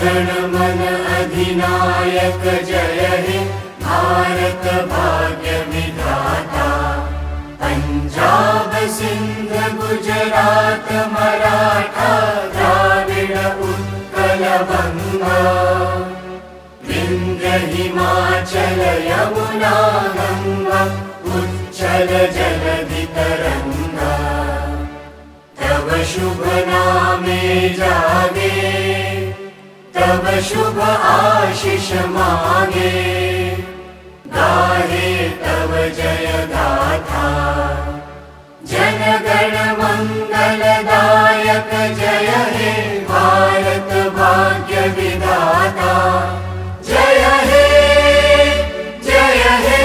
गण मन अधिनायक जय हे भारत भाग्य विधाता। पंजाब सिंध गुजरात मराठा द्राविड़ उत्कल बंगा। विंध्य हिमाचल यमुना गंगा उच्चल जलधि तरंगा। तव शुभ नामे जागे तब शुभ आशीष मांगे। गाहे तब जय गाथा जन गण मंगल दायक जय हे भारत भाग्य विधाता। जय हे जय हे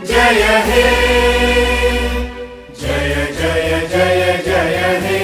जय हे जय जय जय जय हे।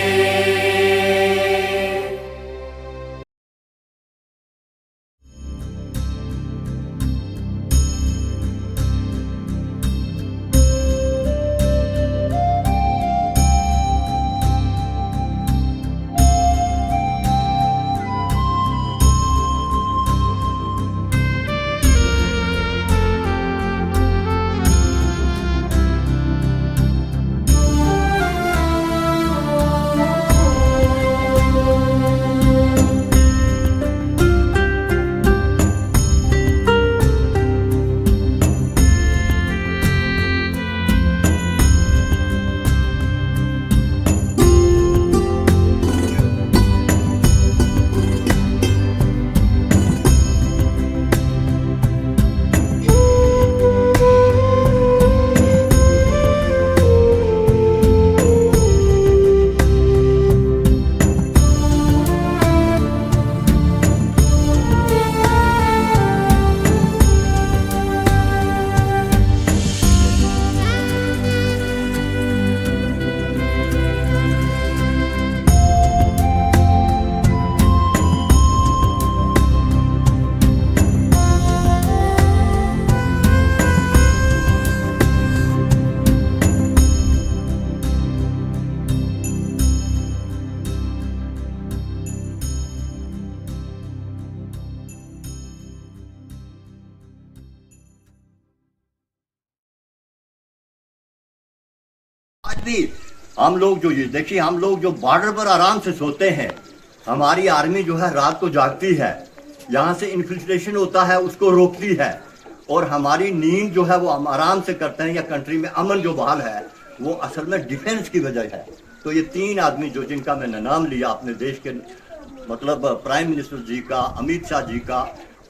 आज भी हम लोग जो ये देखिए, हम लोग जो बॉर्डर पर आराम से सोते हैं, हमारी आर्मी जो है रात को जागती है, यहाँ से इन्फिल्ट्रेशन होता है उसको रोकती है, और हमारी नींद जो है वो हम आराम से करते हैं। या कंट्री में अमन जो बहाल है वो असल में डिफेंस की वजह है। तो ये तीन आदमी जो जिनका मैंने नाम लिया अपने देश के, मतलब प्राइम मिनिस्टर जी का, अमित शाह जी का,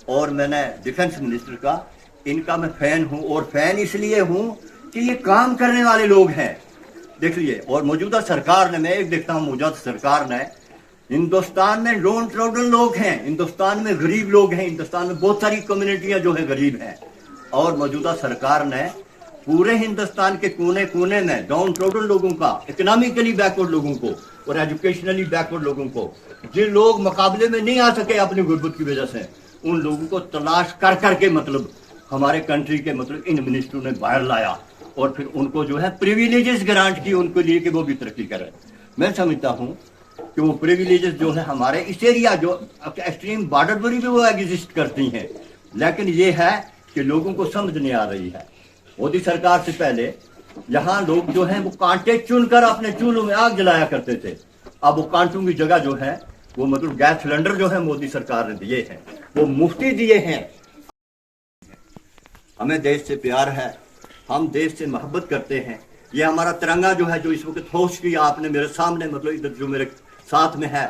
और मैंने डिफेंस मिनिस्टर का, इनका मैं फैन हूँ। और फैन इसलिए हूँ कि ये काम करने वाले लोग हैं, देख लीजिए। और मौजूदा सरकार ने, मैं एक देखता हूँ मौजूदा सरकार ने, हिंदुस्तान में लोन ट्राउडन लोग हैं, हिंदुस्तान में गरीब लोग हैं, हिंदुस्तान में बहुत सारी कम्युनिटियां जो है गरीब हैं, और मौजूदा सरकार ने पूरे हिंदुस्तान के कोने कोने में डाउन ट्राउडन लोगों का, इकोनॉमिकली बैकवर्ड लोगों को और एजुकेशनली बैकवर्ड लोगों को, जिन लोग मुकाबले में नहीं आ सके अपनी गुर्बत की वजह से, उन लोगों को तलाश कर करके मतलब हमारे कंट्री के मतलब इन मिनिस्टरों ने बाहर लाया, और फिर उनको जो है प्रिविलेजेस ग्रांट की उनके लिए कि वो भी तरक्की करें। मैं समझता हूँ कि वो प्रिविलेजेस जो है हमारे इस एरिया जो एक्सट्रीम बॉर्डर पर भी वो एग्जिस्ट करती हैं, लेकिन ये है कि लोगों को समझ नहीं आ रही है। मोदी सरकार से पहले यहाँ लोग जो हैं वो कांटे चुनकर अपने चूल्हों में आग जलाया करते थे। अब वो कांटों की जगह जो है वो मतलब गैस सिलेंडर जो है मोदी सरकार ने दिए हैं, वो मुफ्ती दिए हैं। हमें देश से प्यार है, हम देश से मोहब्बत करते हैं। ये हमारा तिरंगा जो है, जो इस वक्त होस्ट किया आपने मेरे सामने, मतलब इधर जो मेरे साथ में है,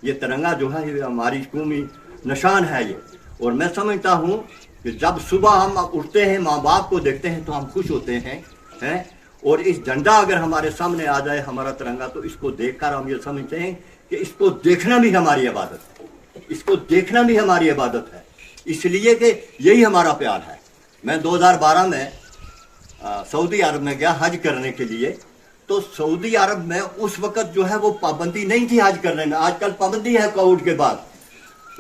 ये तिरंगा जो है ये हमारी कौमी निशान है ये। और मैं समझता हूँ कि जब सुबह हम उठते हैं, माँ बाप को देखते हैं तो हम खुश होते हैं। और इस झंडा अगर हमारे सामने आ जाए हमारा तिरंगा, तो इसको देखकर हम ये समझते हैं कि इसको देखना भी हमारी इबादत है, इसको देखना भी हमारी इबादत है, इसलिए कि यही हमारा प्यार है। मैं 2012 में सऊदी अरब में गया हज करने के लिए। तो सऊदी अरब में उस वक्त जो है वो पाबंदी नहीं थी हज करने में, आजकल पाबंदी है कोविड के बाद।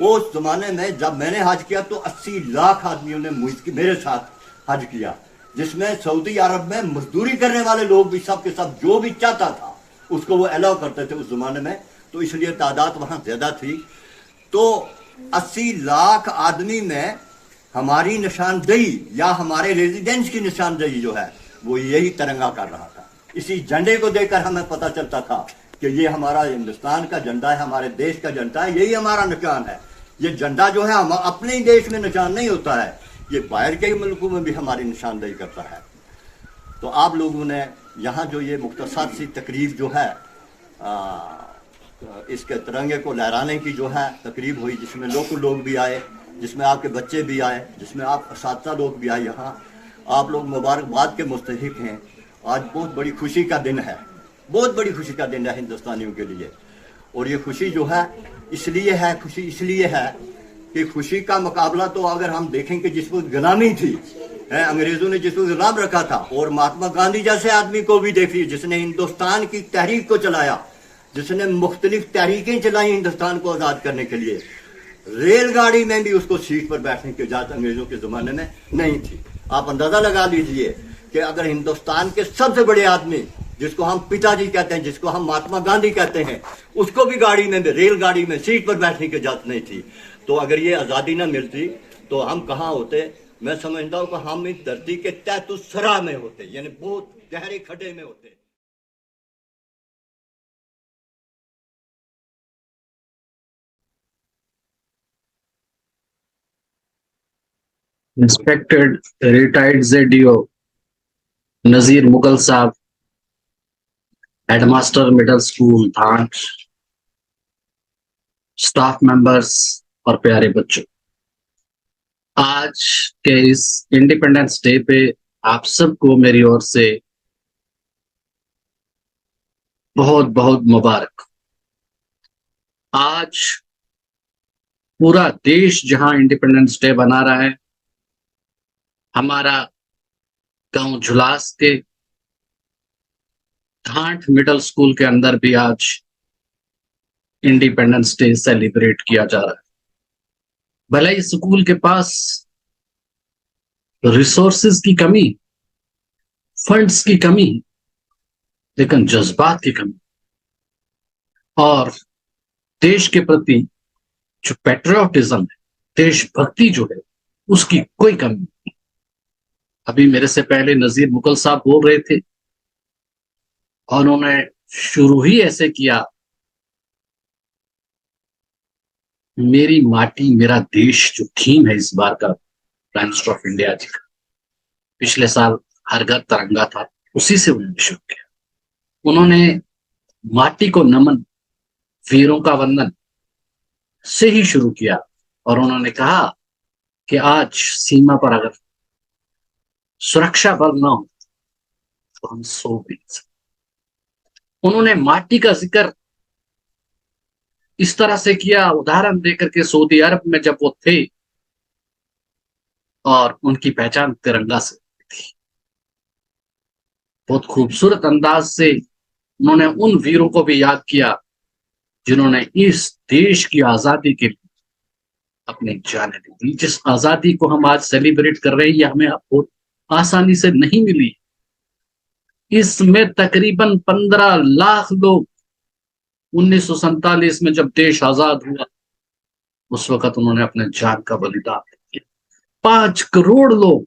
उस जमाने में जब मैंने हज किया तो 80 लाख आदमियों ने मेरे साथ हज किया, जिसमें सऊदी अरब में मजदूरी करने वाले लोग भी सब के सब जो भी चाहता था उसको वो अलाउ करते थे उस जमाने में। तो इसलिए तादाद वहाँ ज्यादा थी। तो 80 लाख आदमी में हमारी निशानदेही या हमारे रेजिडेंस की निशानदेही जो है वो यही तिरंगा कर रहा था। इसी झंडे को देखकर हमें पता चलता था कि ये हमारा हिंदुस्तान का झंडा है, हमारे देश का झंडा है, यही हमारा निशान है। ये झंडा जो है हम अपने ही देश में निशान नहीं होता है, ये बाहर के मुल्कों में भी हमारी निशानदेही करता है। तो आप लोगों ने यहाँ जो ये मुख्तसर सी तकरीब जो है इसके तिरंगे को लहराने की जो है तकरीब हुई, जिसमें लोग भी आए, जिसमें आपके बच्चे भी आए, जिसमें आप साथ लोग भी आए। यहाँ आप लोग मुबारकबाद के मुस्तहिक हैं। आज बहुत बड़ी खुशी का दिन है, बहुत बड़ी खुशी का दिन है हिंदुस्तानियों के लिए। और ये खुशी जो है इसलिए है कि खुशी का मुकाबला तो अगर हम देखें कि जिस वक्त गुलामी थी, अंग्रेजों ने जिसको गुलाम रखा था, और महात्मा गांधी जैसे आदमी को भी देखिए जिसने हिंदुस्तान की तहरीक को चलाया, जिसने मुख्तलिफ तहरीकें चलाई हिंदुस्तान को आज़ाद करने के लिए। रेलगाड़ी में भी उसको सीट पर बैठने की इजाजत अंग्रेजों के ज़माने में नहीं थी। आप अंदाज़ा लगा लीजिए कि अगर हिंदुस्तान के सबसे बड़े आदमी जिसको हम पिताजी कहते हैं, जिसको हम महात्मा गांधी कहते हैं, उसको भी गाड़ी में, रेलगाड़ी में सीट पर बैठने की इजाजत नहीं थी। तो अगर ये आज़ादी ना मिलती तो हम कहाँ होते? मैं समझता हूँ कि हम इस धरती के तहत-उस-सरा में होते, यानी बहुत गहरे खड्डे में होते। Respected retired ZDO Nazir Mughal साहब, हेडमास्टर मिडिल स्कूल धांट, स्टाफ मेंबर्स और प्यारे बच्चों, आज के इस इंडिपेंडेंस डे पे आप सबको मेरी ओर से बहुत बहुत मुबारक। आज पूरा देश जहां इंडिपेंडेंस डे बना रहा है, हमारा गांव झुलास के धांट मिडिल स्कूल के अंदर भी आज इंडिपेंडेंस डे सेलिब्रेट किया जा रहा है। भले ही स्कूल के पास रिसोर्सेज की कमी, फंड्स की कमी, लेकिन जज्बात की कमी और देश के प्रति जो पैट्रियोटिज्म है, देशभक्ति जो है, उसकी कोई कमी नहीं। अभी मेरे से पहले नजीर मुगल साहब बोल रहे थे और उन्होंने शुरू ही ऐसे किया, मेरी माटी मेरा देश जो थीम है इस बार का प्राइम मिनिस्टर ऑफ इंडिया जी का, पिछले साल हर घर तिरंगा था, उसी से उन्होंने शुरू किया। उन्होंने माटी को नमन, वीरों का वंदन से ही शुरू किया और उन्होंने कहा कि आज सीमा पर अगर सुरक्षा बल ना हो तो हम सो भी नहीं सकते। उन्होंने माटी का जिक्र इस तरह से किया, उदाहरण देकर के सऊदी अरब में जब वो थे और उनकी पहचान तिरंगा से थी, बहुत खूबसूरत अंदाज से उन्होंने उन वीरों को भी याद किया जिन्होंने इस देश की आजादी के लिए अपनी जानें दी। जिस आजादी को हम आज सेलिब्रेट कर रहे हैं, यह हमें बहुत आसानी से नहीं मिली। इसमें तकरीबन 15 लाख लोग 1947 में जब देश आजाद हुआ उस वक्त उन्होंने अपने जान का बलिदान दिया। 5 करोड़ लोग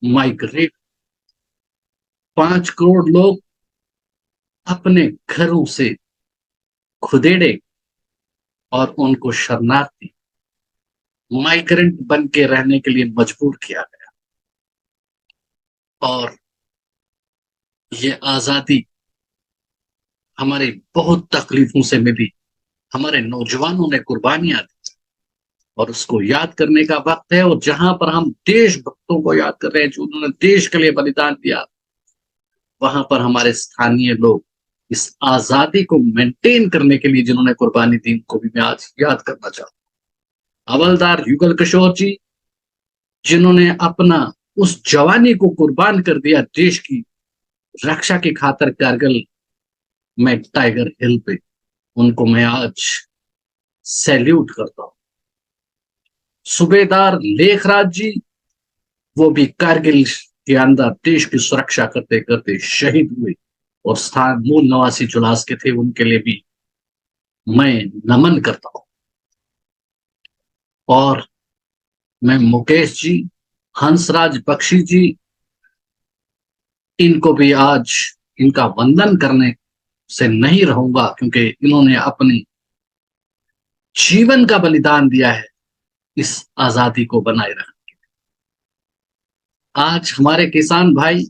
माइग्रेट, 5 करोड़ लोग अपने घरों से खुदेड़े और उनको शरणार्थी, माइग्रेंट बन के रहने के लिए मजबूर किया गया। और ये आजादी हमारी बहुत तकलीफों से मिली, हमारे नौजवानों ने कुर्बानियां दी और उसको याद करने का वक्त है। और जहां पर हम देशभक्तों को याद कर रहे हैं जो उन्होंने देश के लिए बलिदान दिया, वहां पर हमारे स्थानीय लोग इस आजादी को मेंटेन करने के लिए जिन्होंने कुर्बानी दी, उनको भी मैं आज याद करना चाहता हूं। हवलदार युगल किशोर जी, जिन्होंने अपना उस जवानी को कुर्बान कर दिया देश की रक्षा की खातर कारगिल में टाइगर हिल पे, उनको मैं आज सैल्यूट करता हूं। सूबेदार लेखराज जी, वो भी कारगिल के अंदर देश की सुरक्षा करते करते शहीद हुए और स्थान मूल नवासी जुलास के थे, उनके लिए भी मैं नमन करता हूं। और मैं मुकेश जी, हंसराज बख्शी जी, इनको भी आज इनका वंदन करने से नहीं रहूंगा, क्योंकि इन्होंने अपनी जीवन का बलिदान दिया है इस आजादी को बनाए रखने। आज हमारे किसान भाई,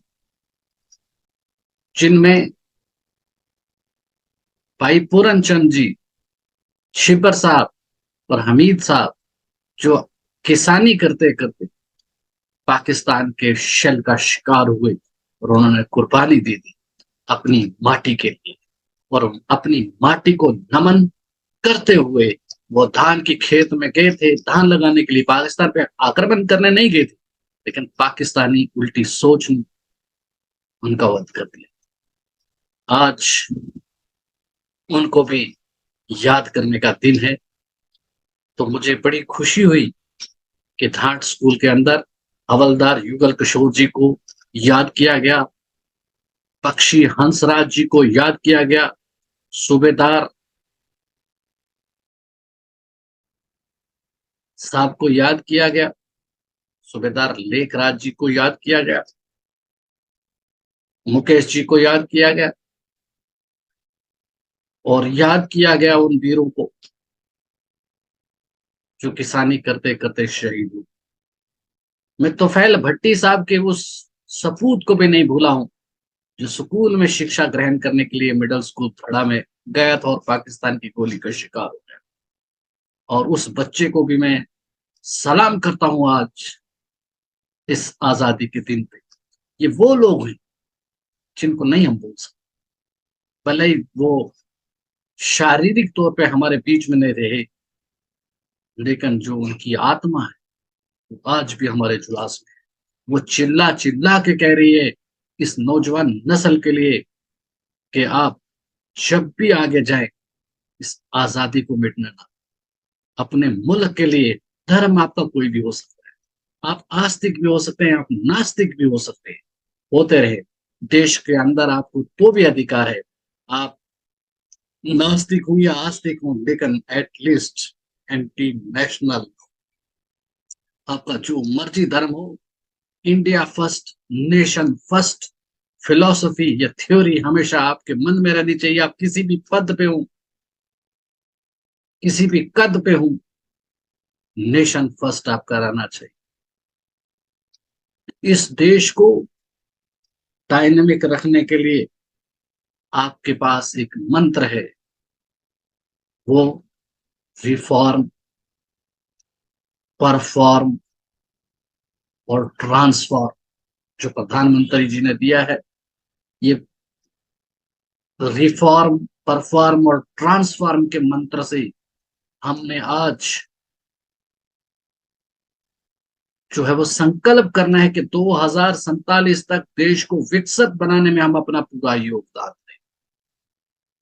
जिनमें भाई पूरन चंद जी, शिब्बर साहब और हमीद साहब, जो किसानी करते करते पाकिस्तान के शेल का शिकार हुए और उन्होंने कुर्बानी दे दी अपनी माटी के लिए, और अपनी माटी को नमन करते हुए वो धान की खेत में गए थे, धान लगाने के लिए। पाकिस्तान पे आक्रमण करने नहीं गए थे, लेकिन पाकिस्तानी उल्टी सोच ने उनका वध कर दिया। आज उनको भी याद करने का दिन है। तो मुझे बड़ी खुशी हुई कि धाट स्कूल के अंदर हवलदार युगल किशोर जी को याद किया गया, पक्षी हंसराज जी को याद किया गया, सूबेदार साहब को याद किया गया, सूबेदार लेखराज जी को याद किया गया, मुकेश जी को याद किया गया, और याद किया गया उन वीरों को जो किसानी करते करते शहीद हुए। मैं तोफैल भट्टी साहब के उस सपूत को भी नहीं भूला हूं, जो स्कूल में शिक्षा ग्रहण करने के लिए मिडिल स्कूल थड़ा में गया था और पाकिस्तान की गोली का शिकार हो गया। और उस बच्चे को भी मैं सलाम करता हूं आज इस आजादी के दिन पे। ये वो लोग हैं जिनको नहीं हम भूल सकते, भले ही वो शारीरिक तौर पे हमारे बीच में नहीं रहे, लेकिन जो उनकी आत्मा है वो आज भी हमारे जुलास में है। वो चिल्ला चिल्ला के कह रही है इस नौजवान नस्ल के लिए कि आप जब भी आगे जाएं, इस आजादी को मिटने ना। अपने मुल्क के लिए धर्म आपका कोई भी हो सकता है, आप आस्तिक भी हो सकते हैं, आप नास्तिक भी हो सकते हैं, होते रहे। देश के अंदर आपको तो भी अधिकार है, आप नास्तिक हूं या आस्तिक हूं, लेकिन एटलीस्ट एंटी नेशनल, आपका जो मर्जी धर्म हो, India first, nation first philosophy या थ्योरी हमेशा आपके मन में रहनी चाहिए। आप किसी भी पद पे हो, किसी भी कद पे हो, नेशन फर्स्ट आपका रहना चाहिए। इस देश को डायनेमिक रखने के लिए आपके पास एक मंत्र है, वो रिफॉर्म, परफॉर्म और ट्रांसफॉर्म जो प्रधानमंत्री जी ने दिया है। ये रिफॉर्म, परफॉर्म और ट्रांसफॉर्म के मंत्र से हमने आज जो है वो संकल्प करना है कि 2047 तक देश को विकसित बनाने में हम अपना पूरा योगदान दें।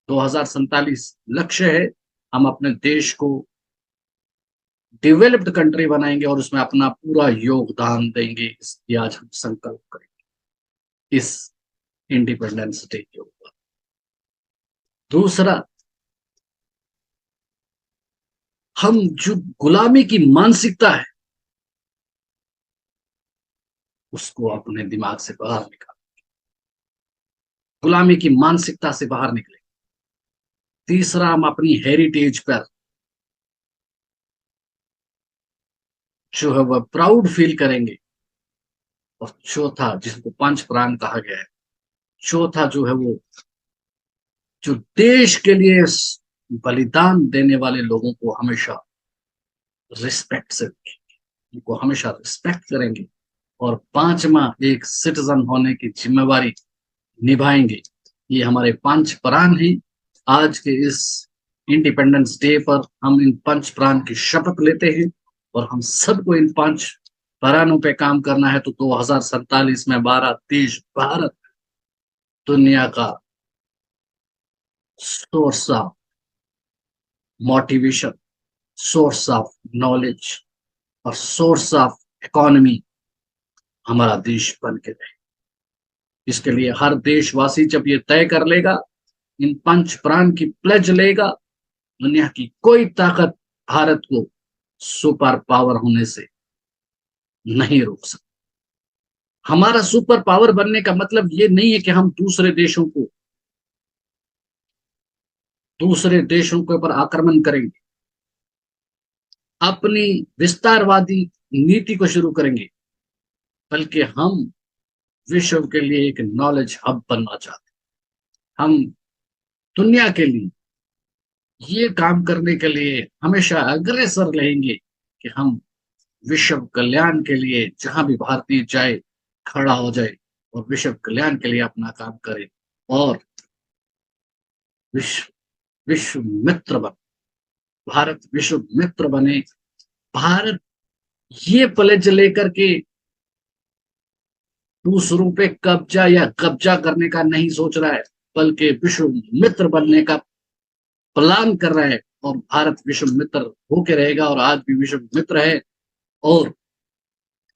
2047 लक्ष्य है, हम अपने देश को डेवलप्ड कंट्री बनाएंगे और उसमें अपना पूरा योगदान देंगे। इसलिए आज हम संकल्प करेंगे इस इंडिपेंडेंस डे के ऊपर। दूसरा, हम जो गुलामी की मानसिकता है उसको अपने दिमाग से बाहर निकालें, गुलामी की मानसिकता से बाहर निकले। तीसरा, हम अपनी हेरिटेज पर जो है वह प्राउड फील करेंगे। और चौथा, जिसको पंच प्राण कहा गया है, चौथा जो है वो जो देश के लिए बलिदान देने वाले लोगों को हमेशा रिस्पेक्ट से रखेंगे, उनको हमेशा रिस्पेक्ट करेंगे। और पांचवा, एक सिटीजन होने की जिम्मेवारी निभाएंगे। ये हमारे पंच प्राण हैं। आज के इस इंडिपेंडेंस डे पर हम इन पंच प्राण की शपथ लेते हैं और हम सबको इन पंच प्राणों पे काम करना है। तो 2047 में भारत देश, भारत दुनिया का source of motivation, source of knowledge और सोर्स ऑफ इकोनॉमी हमारा देश बन के रहे। इसके लिए हर देशवासी जब ये तय कर लेगा, इन पंच प्राण की प्लेज लेगा, दुनिया की कोई ताकत भारत को सुपर पावर होने से नहीं रोक सकते। हमारा सुपर पावर बनने का मतलब ये नहीं है कि हम दूसरे देशों के ऊपर आक्रमण करेंगे, अपनी विस्तारवादी नीति को शुरू करेंगे, बल्कि हम विश्व के लिए एक नॉलेज हब बनना चाहते हैं। हम दुनिया के लिए ये काम करने के लिए हमेशा अग्रसर रहेंगे कि हम विश्व कल्याण के लिए जहां भी भारतीय जाए खड़ा हो जाए और विश्व कल्याण के लिए अपना काम करे और विश्व विश्व मित्र बने, भारत विश्व मित्र बने। भारत ये प्लेज लेकर के दूसरों पे कब्जा करने का नहीं सोच रहा है, बल्कि विश्व मित्र बनने का प्लान कर रहा है। और भारत विश्व मित्र होके रहेगा और आज भी विश्व मित्र है। और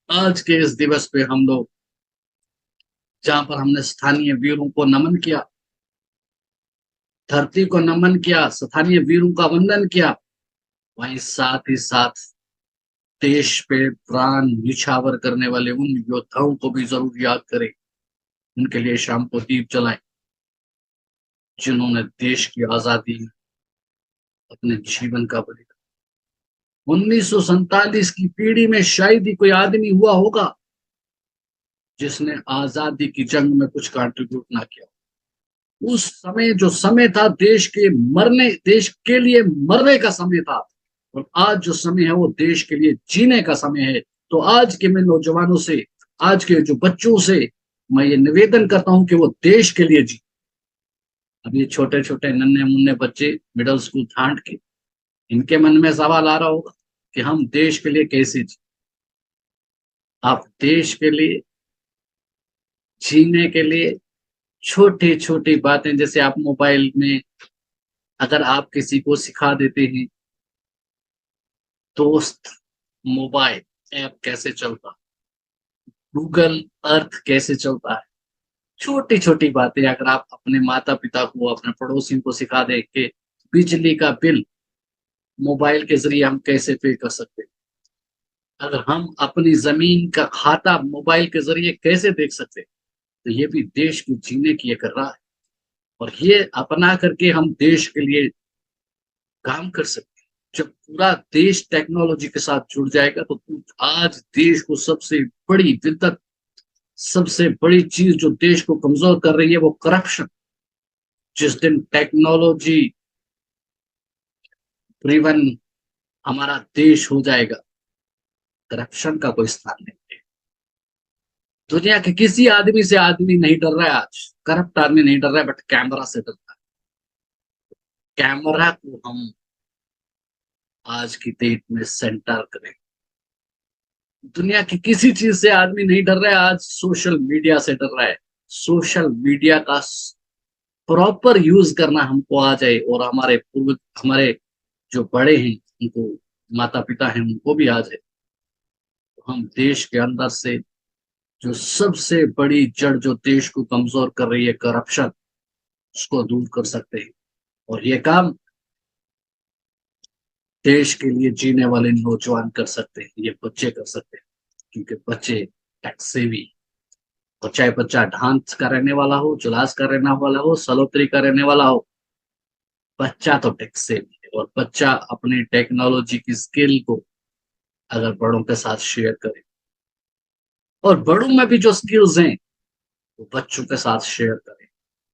आज के इस दिवस पे हम लोग जहां पर हमने स्थानीय वीरों को नमन किया, धरती को नमन किया, स्थानीय वीरों का वंदन किया, वहीं साथ ही साथ देश पे प्राण निछावर करने वाले उन योद्धाओं को भी जरूर याद करें। उनके लिए शाम को दीप जलाएं, जिन्होंने देश की आजादी में अपने जीवन का बलिदान। 1947 की पीढ़ी में शायद ही कोई आदमी हुआ होगा जिसने आजादी की जंग में कुछ कंट्रीब्यूट ना किया। उस समय जो समय था देश के लिए मरने का समय था, और आज जो समय है वो देश के लिए जीने का समय है। तो आज के मैं नौजवानों से, आज के जो बच्चों से मैं ये निवेदन करता हूं कि वो देश के लिए जी। अब ये छोटे छोटे नन्हे मुन्ने बच्चे मिडिल स्कूल ठांड के, इनके मन में सवाल आ रहा होगा कि हम देश के लिए कैसे जी। आप देश के लिए जीने के लिए छोटी छोटी बातें, जैसे आप मोबाइल में अगर आप किसी को सिखा देते हैं दोस्त मोबाइल ऐप कैसे चलता है, गूगल अर्थ कैसे चलता है, छोटी छोटी बातें अगर आप अपने माता पिता को, अपने पड़ोसियों को सिखा दे कि बिजली का बिल मोबाइल के जरिए हम कैसे पे कर सकते हैं, अगर हम अपनी जमीन का खाता मोबाइल के जरिए कैसे देख सकते हैं, तो ये भी देश को जीने की कर रहा है। और ये अपना करके हम देश के लिए काम कर सकते हैं। जब पूरा देश टेक्नोलॉजी के साथ जुड़ जाएगा तो आज देश को सबसे बड़ी विद्वत, सबसे बड़ी चीज जो देश को कमजोर कर रही है वो करप्शन। जिस दिन टेक्नोलॉजी ड्रिवन हमारा देश हो जाएगा, करप्शन का कोई स्थान नहीं है। दुनिया के किसी आदमी से आदमी नहीं डर रहा है आज, करप्ट आदमी नहीं डर रहा है, बट कैमरा से डरता है। कैमरा को हम आज की डेट में सेंटर करें। दुनिया की किसी चीज से आदमी नहीं डर रहा है, आज सोशल मीडिया से डर रहा है। सोशल मीडिया का प्रॉपर यूज करना हमको आ जाए और हमारे जो बड़े हैं, उनको माता पिता हैं, उनको भी आ जाए, तो हम देश के अंदर से जो सबसे बड़ी जड़ जो देश को कमजोर कर रही है, करप्शन, उसको दूर कर सकते हैं। और ये काम देश के लिए जीने वाले नौजवान कर सकते हैं, ये बच्चे कर सकते हैं, क्योंकि बच्चे टैक्स सेवी। और चाहे बच्चा ढांस का रहने वाला हो, जुलास का रहने वाला हो, सलोत्री का रहने वाला हो, बच्चा तो टैक्स सेवी है। और बच्चा अपनी टेक्नोलॉजी की स्किल को अगर बड़ों के साथ शेयर करे, और बड़ों में भी जो स्किल्स हैं वो बच्चों के साथ शेयर करें,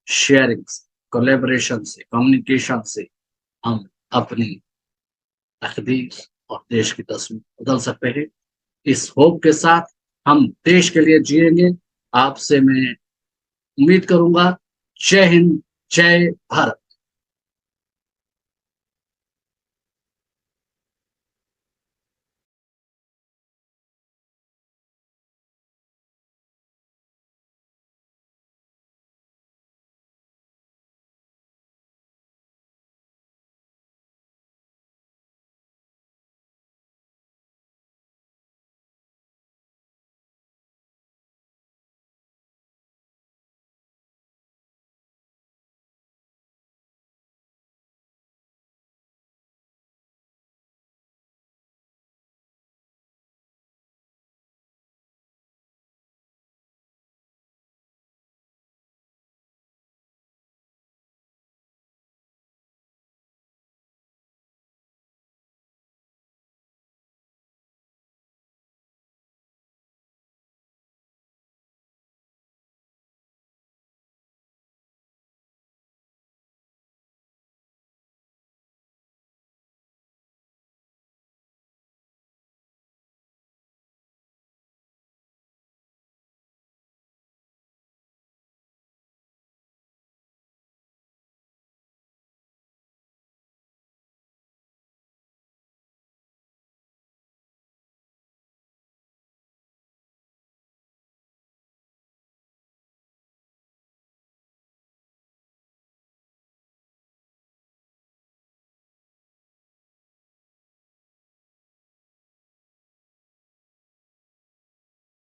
शेयरिंग से, कोलैबोरेशन से, कम्युनिकेशन से हम अपनी तकदीर और देश की तस्वीर बदल सकते हैं। इस होप के साथ हम देश के लिए जिएंगे। आपसे मैं उम्मीद करूंगा। जय हिंद, जय भारत।